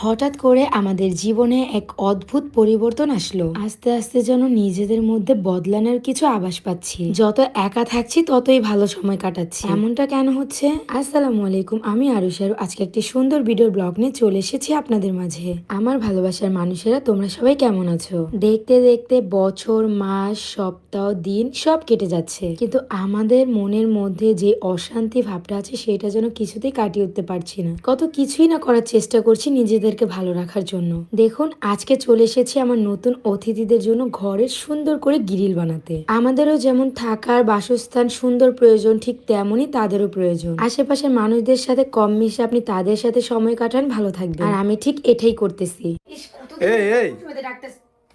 হঠাৎ করে আমাদের জীবনে এক অদ্ভুত পরিবর্তন আসলো। আস্তে আস্তে যেন নিজেদের মধ্যে বদলানোর কিছু আভাস পাচ্ছি। যত একা থাকছি ততই ভালো সময় কাটাচ্ছি। এমনটা কেন হচ্ছে? আসসালামু আলাইকুম, আমি আরুষারু। আজকে একটি সুন্দর ভিডিও ব্লগ নিয়ে চলে এসেছি আপনাদের মাঝে। আমার ভালোবাসার মানুষেরা, তোমরা সবাই কেমন আছো? দেখতে দেখতে বছর, মাস, সপ্তাহ, দিন সব কেটে যাচ্ছে, কিন্তু আমাদের মনের মধ্যে যে অশান্তি ভাবটা আছে সেটা যেন কিছুতেই কাটিয়ে উঠতে পারছি না। কত কিছুই না করার চেষ্টা করছি নিজেদেরকে ভালো রাখার জন্য। দেখুন, আজকে চলে এসেছি আমার নতুন অতিথিদের জন্য ঘরের সুন্দর করে গ্রিল বানাতে। আমাদেরও যেমন থাকার বাসস্থান সুন্দর প্রয়োজন, ঠিক তেমনই তাদেরও প্রয়োজন। আশেপাশের মানুষদের সাথে কম মিশে আপনি তাদের সাথে সময় কাটান, ভালো থাকবেন। আর আমি ঠিক এটাই করতেছি। এই এই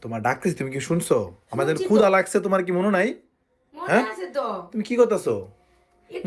তোমার ডাকতেছি, তুমি কি শুনছো? আমাদের ক্ষুধা লাগছে, তোমার কি মনে নাই? হ্যাঁ, তুমি কি করতেছো?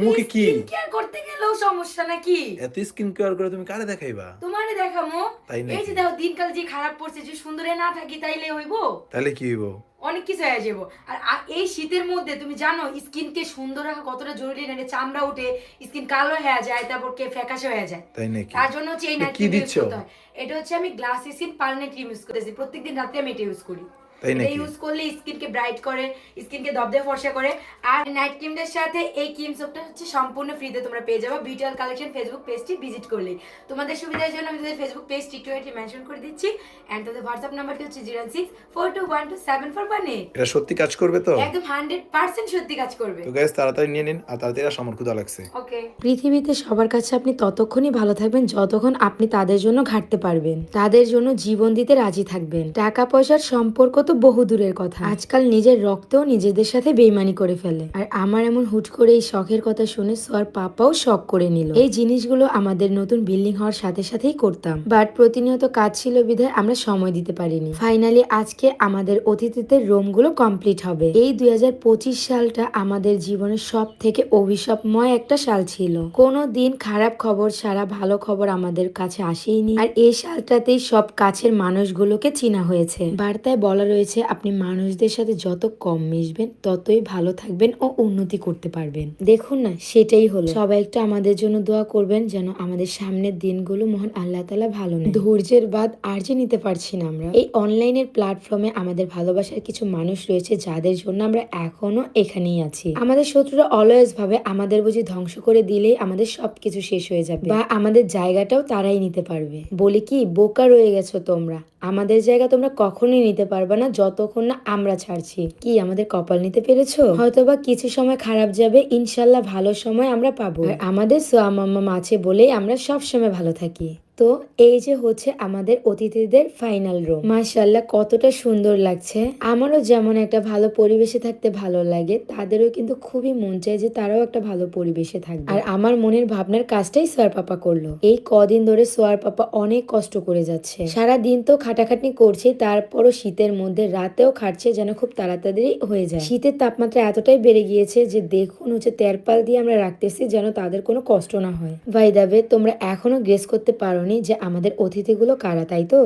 মুখে কি কেয়ার করতে গেলেও সমস্যা নাকি? এত স্কিন কেয়ার করে তুমি কারে দেখাইবা? তোমারে দেখামো। তাই নাকি? এই যে দেখো, দিনকাল যে খারাপ পড়ছে, যে সুন্দরে না থাকি তাইলে হইবো? তাহলে কি হইব? অনেক কিছু হয়ে যাবো। আর এই শীতের মধ্যে তুমি জানো স্কিনকে সুন্দর রাখা কতটা জরুরি। না চামড়া উঠে স্কিন কালো হয়ে যায়, তারপর কে ফ্যাকাশে হয়ে যায়। তাই নাকি? তার জন্য হচ্ছে এই নাইট কি ক্রিম ইউজ দিচ্ছ? করতে হয়। এটা হচ্ছে আমি glass skin permanent cream use করতেছি। প্রত্যেকদিন রাতে আমি এটা ইউজ করি। তাই এটা নাকি? ইউজ করলে স্কিনকে ব্রাইট করে, স্কিনকে দবদবে ফর্সা করে। আর নাইট ক্রিমটার সাথে এই ক্রিম সোপটা হচ্ছে সম্পূর্ণ ফ্রিতে তোমরা পেয়ে যাবে বিউটিফুল কালেকশন ফেসবুক পেজটি ভিজিট করলেই। তোমাদের সুবিধার জন্য আমি তাদের ফেসবুক পেজ টিকটকে মেনশন করে দিচ্ছি। এন্ড তাদের হোয়াটসঅ্যাপ নাম্বারটি হচ্ছে 0642127418। এটা সত্যি কাজ করবে তো? একদম 100% সত্যি কাজ করবে। তো গাইস, তাড়াতাড়ি নিয়ে নিন আর তাড়াতাড়ি আসো, আমার ক্ষুধা লাগছে। ওকে। পৃথিবীতে সবার কাছে আপনি ততক্ষণই ভালো থাকবেন যতক্ষণ আপনি তাদের জন্য ঘাটতে পারবেন, তাদের জন্য জীবন দিতে রাজি থাকবেন। টাকা পয়সার সম্পর্ক তো বহু দূরের কথা, আজকাল নিজের রক্তও নিজেদের সাথে বেইমানি করে ফেলে। আর আমার এমন হুট করে এই শখের কথা শুনে সোয়ার পাপাও শখ করে নিল। এই জিনিসগুলো আমাদের নতুন বিল্ডিং হওয়ার সাথে সাথেই করতাম, বাট প্রতিনিয়ত কাজ ছিল বিধায় আমরা সময় দিতে পারিনি। ফাইনালি আজকে আমাদের অতিথিদের রুমগুলো কমপ্লিট হবে। এই 2025 সালটা আমাদের জীবনের সব থেকে অভিশাপময় একটা সাল ছিল। কোনো দিন খারাপ খবর ছাড়া ভালো খবর আমাদের কাছে আসেইনি। আর এই সালটাতেই সব কাছের মানুষগুলোকে চিনা হয়েছে। বার্তায় বলা রয়েছে, আপনি মানুষদের সাথে যত কম মিশবেন ততই ভালো থাকবেন ও উন্নতি করতে পারবেন। দেখুন না, সেটাই হলো। সবাই একটু আমাদের জন্য দোয়া করবেন যেন আমাদের সামনের দিনগুলো মহান আল্লাহ তাআলা ভালো নেয়। ধৈর্যের বাদ আর যে নিতে পারছি না আমরা। এই অনলাইনের প্ল্যাটফর্মে আমাদের ভালোবাসার কিছু মানুষ রয়েছে যাদের জন্য আমরা এখনো এখানেই আছি। আমাদের শত্রুরা অলওয়েজ ভাবে আমাদের বুঝি ধ্বংস করে দিলেই আমাদের সবকিছু শেষ হয়ে যাবে, বা আমাদের জায়গাটাও তারাই নিতে পারবে। বলি কি, বোকা রয়ে গেছো তোমরা। আমাদের জায়গা তোমরা কখনোই নিতে পারবে না যতক্ষণ না আমরা ছাড়ছি। কি আমাদের কপাল নিতে পেরেছো? হয়তোবা কিছু সময় খারাপ যাবে, ইনশাল্লাহ ভালো সময় আমরা পাবো। আর আমাদের সোয়া মাম্মাম আছে বলেই আমরা সব সময় ভালো থাকি। তো এই যে হচ্ছে আমাদের অতিথিদের ফাইনাল রুম। মাশাআল্লাহ, কতটা সুন্দর লাগছে। আমারও যেমন একটা ভালো পরিবেশে থাকতে ভালো লাগে, তাদেরও কিন্তু খুবই মন চায় যে তারাও একটা ভালো পরিবেশে থাকবে। আর আমার মনের ভাবনার কাজটাই সোয়ার পাপা করলো। এই কদিন ধরে সোয়ার পাপা অনেক কষ্ট করে যাচ্ছে। সারা দিন তো খাটাখাটনি করছে, তারপরও শীতের মধ্যে রাতেও খাটছে যেন খুব তাড়াতাড়ি হয়ে যায়। শীতের তাপমাত্রা এতটাই বেড়ে গিয়েছে যে দেখুন হচ্ছে তেরপাল দিয়ে আমরা রাখতেছি যেন তাদের কোনো কষ্ট না হয়। বাই দ্য ওয়ে, তোমরা এখনো গেস করতে পারোনি যে আমাদের অতিথিগুলো কারা, তাই তো?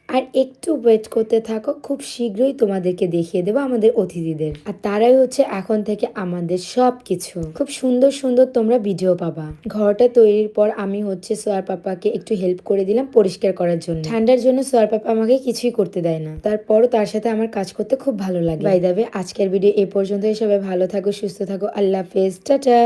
আর একটু ওয়েট করতে থাকো, খুব শীঘ্রই তোমাদেরকে দেখিয়ে দেবো আমাদের অতিথিদের। আর তারাই হচ্ছে এখন থেকে আমাদের সবকিছু। খুব সুন্দর সুন্দর তোমরা ভিডিও পাবা। ঘরটা তৈরির পর আমি হচ্ছে সোয়ার পাপাকে একটু হেল্প করে দিলাম পরিষ্কার করার জন্য। ঠান্ডার জন্য সোয়ার পাপা আমাকে কিছুই করতে দেয় না, তারপরও তার সাথে আমার কাজ করতে খুব ভালো লাগে। বাই দ্য ওয়ে, আজকের ভিডিও এ পর্যন্তই। সবাই ভালো থাকো, সুস্থ থাকো, আল্লাহ হাফেজ, টাটা।